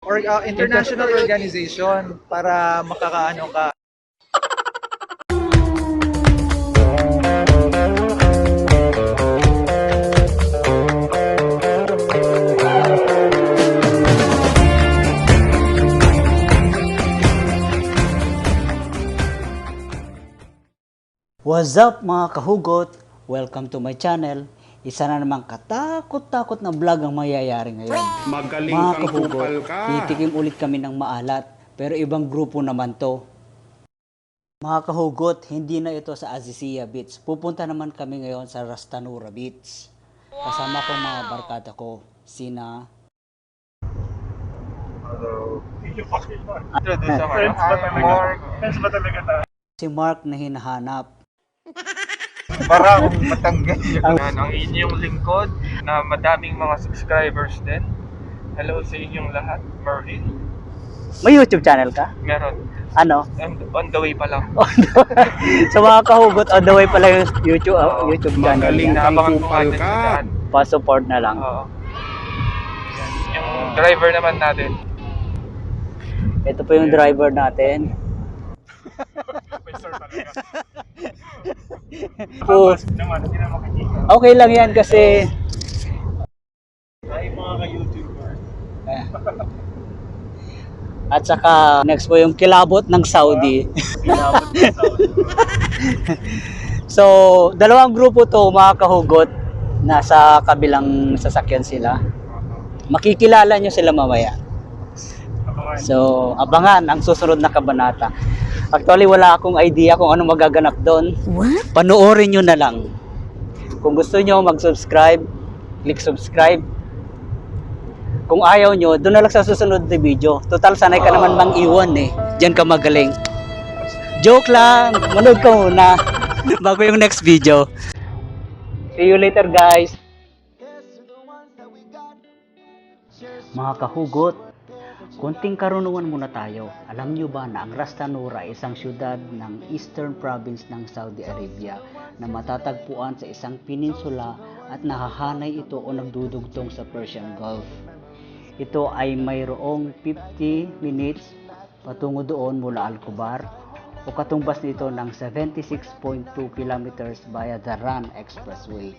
or international organization para makakaano ka. What's up mga kahugot? Welcome to my channel. Isa na namang katakot-takot na vlog ang mayayari ngayon. Magaling Mga kang kahugot, kupal ka. titikim ulit kami ng maalat, pero ibang grupo naman to. Mga kahugot, hindi na ito sa Azizia Beach. Pupunta naman kami ngayon sa Rastanura Beach. Kasama ko mga barkada ko, sina... Si Mark na hinahanap. Para akong matanggal ang inyong lingkod na madaming mga subscribers din. Hello sa inyong lahat, Mervin. May YouTube channel ka? Meron. Ano? On the way pa lang. Sa mga kahugot, on the way pala yung YouTube channel Magaling niya. kang Abangan kupal natin ka. sa daan. Pa-support na lang. Oo. Yung driver naman natin. Ito po yung driver natin. Po, okay lang yan kasi at saka next po yung kilabot ng Saudi. So, dalawang grupo to mga kahugot. Nasa kabilang sasakyan sila. Makikilala nyo sila mamaya. So, abangan ang susunod na kabanata. Actually, wala akong idea kung ano magaganap doon. Panoorin nyo na lang. Kung gusto nyo mag-subscribe, click subscribe. Kung ayaw nyo, doon na lang sa susunod na video. Total, sanay ka naman mang iwan eh. Diyan ka magaling. Joke lang! Manood ka muna bago yung next video. See you later, guys! Mga kahugot, konting karunungan muna tayo. Alam nyo ba na ang Rastanura ay isang syudad ng Eastern Province ng Saudi Arabia na matatagpuan sa isang peninsula at nahahanay ito o nagdudugtong sa Persian Gulf. Ito ay mayroong 50 minutes patungo doon mula Al-Kubar o katumbas nito ng 76.2 kilometers via the Ran Expressway.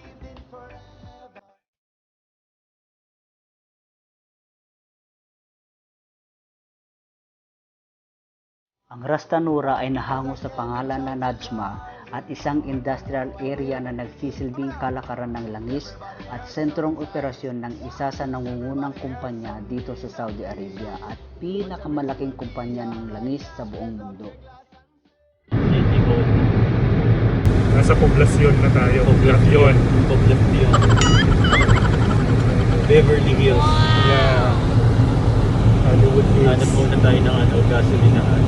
Ang Rastanura ay nahango sa pangalan na Najma at isang industrial area na nagsisilbing kalakaran ng langis at sentrong operasyon ng isa sa nangungunang kumpanya dito sa Saudi Arabia at pinakamalaking kumpanya ng langis sa buong mundo. Nasa poblasyon na tayo. Poblasyon. Beverly Hills. Yeah. Hollywood Hills. Hanap muna tayo ng gasolinahan.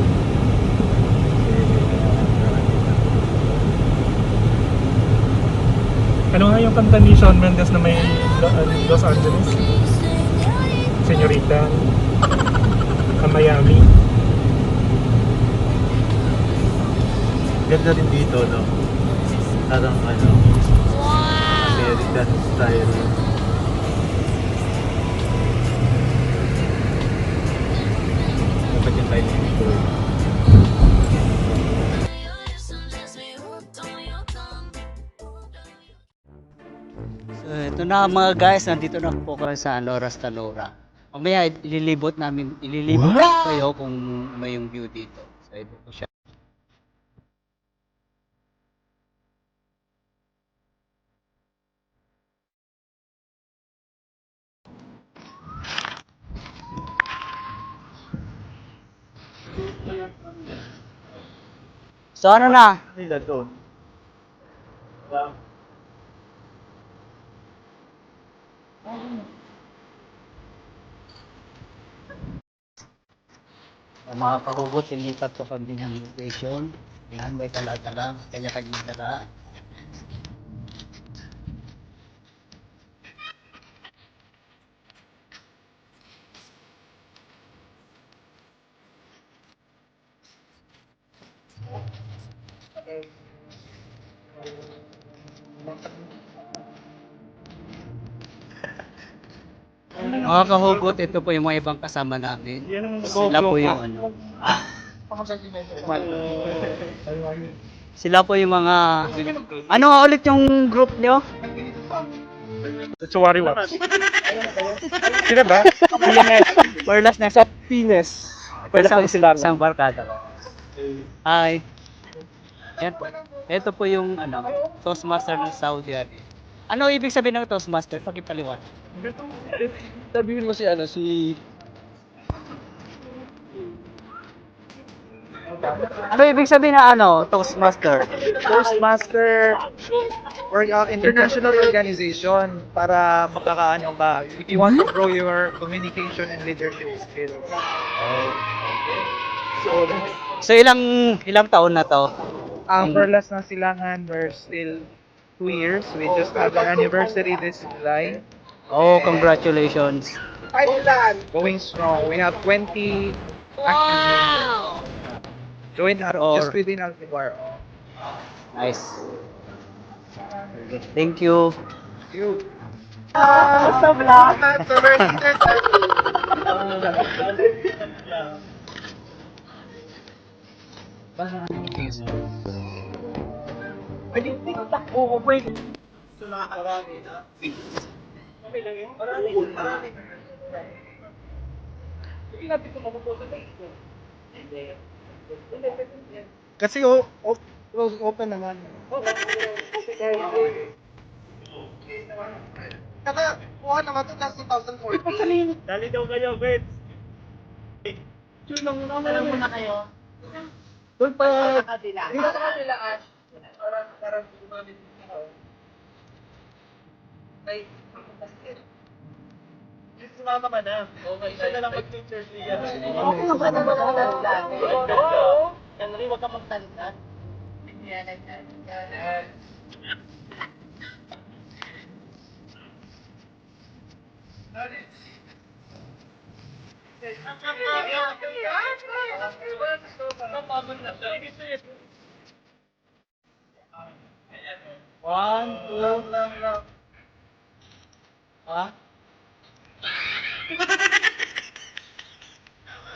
Ano nga yung kanta ni Shawn Mendes na may Los Angeles? Señorita. Miami. Ganda rin dito, no? Parang American style. Dapat yung tayo dito. So ito na mga guys, nandito na po kami sa Rastanura. Mamaya ililibot kayo kung may yung view dito. So ito po siya. So ano na? Nila doon. Mga kahugot, sinipat ko kami ng location. Yan, may tala-tala, kanya-kanyang tala. Mga kahugot, ito po yung mga ibang kasama namin. Sila po yung ano. Sila po yung mga... Ano nga ulit yung group nyo? Suwari Wax. Sino ba? PNS. Perlas na Sa Pines. Pwede isang, ka sila. isang barkada. Hi. Yan po. Ito po yung ano, Toastmaster ng Saudi Arabia. Ano ibig sabihin ng Toastmaster? Pakipaliwanag. Sabihin mo si ano, si... Ano ibig sabihin ng ano, Toastmaster? Toastmaster or international organization para makakaano ka if you want to grow your communication and leadership skills. So ilang taon na to? For last na silangan, we're still 2 years. We just had our anniversary this July. Oh, congratulations. Going strong. We have 20 active join our just within Alpibaro. Nice. Thank you. Kasi open naman. Kaya kuha naman ito last 2014. Dali daw kayo, wait. Alam mo na kayo. Doon pa. Dito sa kanila Ash. Parang gumamit ako. Ay, sumama ka na. Okay, isa na lang mag-teacher siya. Okay naman naman dati. Oo. Henry, wag ka magtalitan. One, two, ha?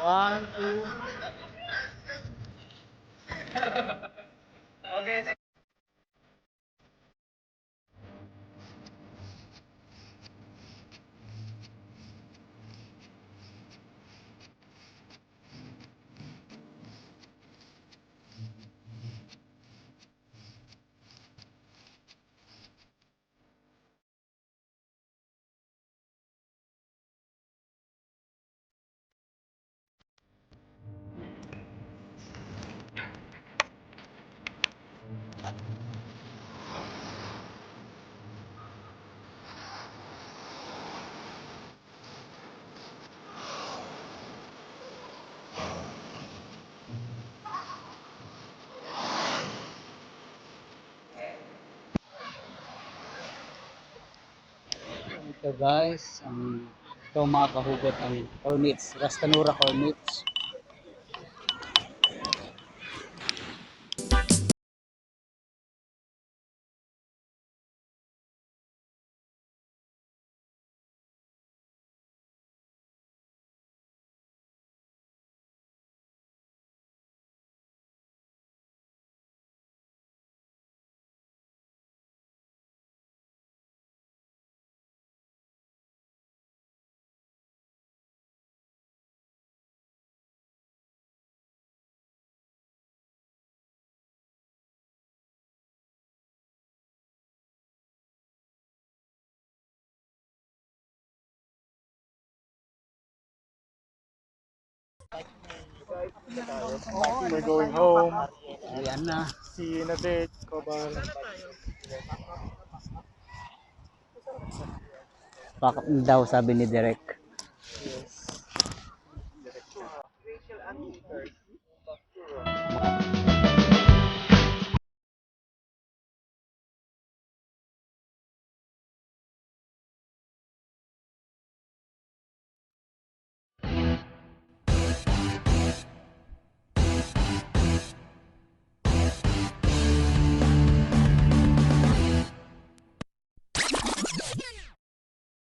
One, two. Okay. Ito guys, ito mga kahugot ang cornets, Rastanura cornets. We're going home. Ayan na. See you in a bit. Kobal. Backup na daw sabi ni Direk.